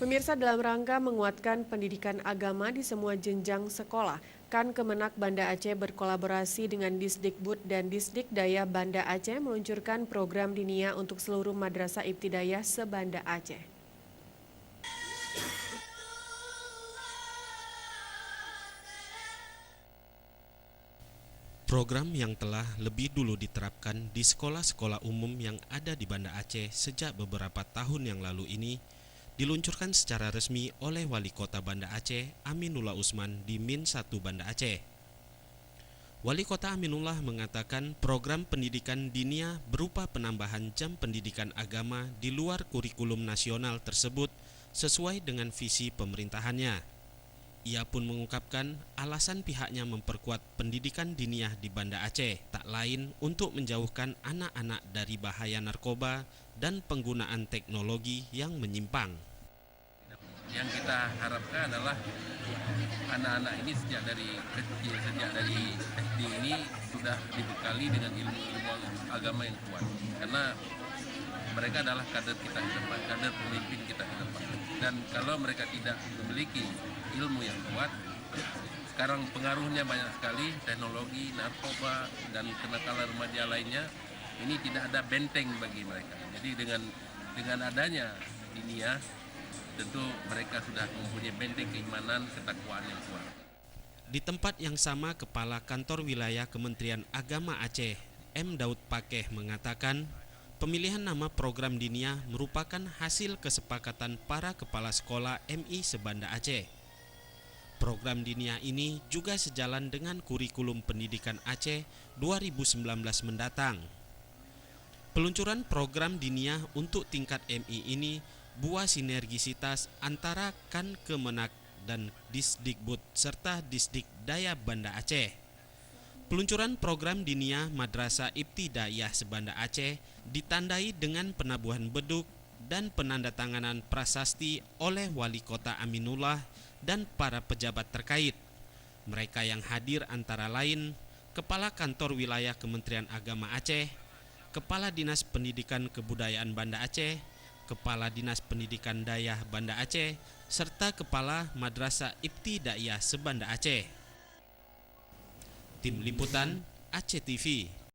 Pemirsa, dalam rangka menguatkan pendidikan agama di semua jenjang sekolah, Kemenak Banda Aceh berkolaborasi dengan Disdikbud dan Disdikdaya Banda Aceh meluncurkan program dinia untuk seluruh madrasah ibtidaiyah se-Banda Aceh. Program yang telah lebih dulu diterapkan di sekolah-sekolah umum yang ada di Banda Aceh sejak beberapa tahun yang lalu ini diluncurkan secara resmi oleh Wali Kota Banda Aceh Aminullah Usman di Min 1 Banda Aceh. Wali Kota Aminullah mengatakan program pendidikan dinia berupa penambahan jam pendidikan agama di luar kurikulum nasional tersebut sesuai dengan visi pemerintahannya. Ia pun mengungkapkan alasan pihaknya memperkuat pendidikan diniyah di Banda Aceh tak lain untuk menjauhkan anak-anak dari bahaya narkoba dan penggunaan teknologi yang menyimpang. Yang kita harapkan adalah anak-anak ini sejak dari kecil, sejak dari SD ini sudah dibekali dengan ilmu-ilmu agama yang kuat. Karena mereka adalah kader kita ke depan, kader pemimpin kita ke depan. Dan kalau mereka tidak memiliki ilmu yang kuat, sekarang pengaruhnya banyak sekali, teknologi, narkoba, dan kenakalan remaja lainnya, ini tidak ada benteng bagi mereka. Jadi dengan adanya diniyah, tentu mereka sudah mempunyai benteng keimanan, ketakwaan yang kuat. Di tempat yang sama, Kepala Kantor Wilayah Kementerian Agama Aceh, M. Daud Pakeh mengatakan, pemilihan nama program diniyah merupakan hasil kesepakatan para kepala sekolah MI se-Banda Aceh. Program diniyah ini juga sejalan dengan kurikulum pendidikan Aceh 2019 mendatang. Peluncuran program diniyah untuk tingkat MI ini buah sinergisitas antara Kemenak dan Disdikbud serta Disdikdaya Banda Aceh. Peluncuran program diniyah Madrasah Ibtidaiyah se-Banda Aceh ditandai dengan penabuhan beduk dan penandatanganan prasasti oleh Wali Kota Aminullah dan para pejabat terkait. Mereka yang hadir antara lain Kepala Kantor Wilayah Kementerian Agama Aceh, Kepala Dinas Pendidikan Kebudayaan Banda Aceh, Kepala Dinas Pendidikan Dayah Banda Aceh, serta Kepala Madrasah Ibtidaiyah se-Banda Aceh. Tim Liputan Aceh TV.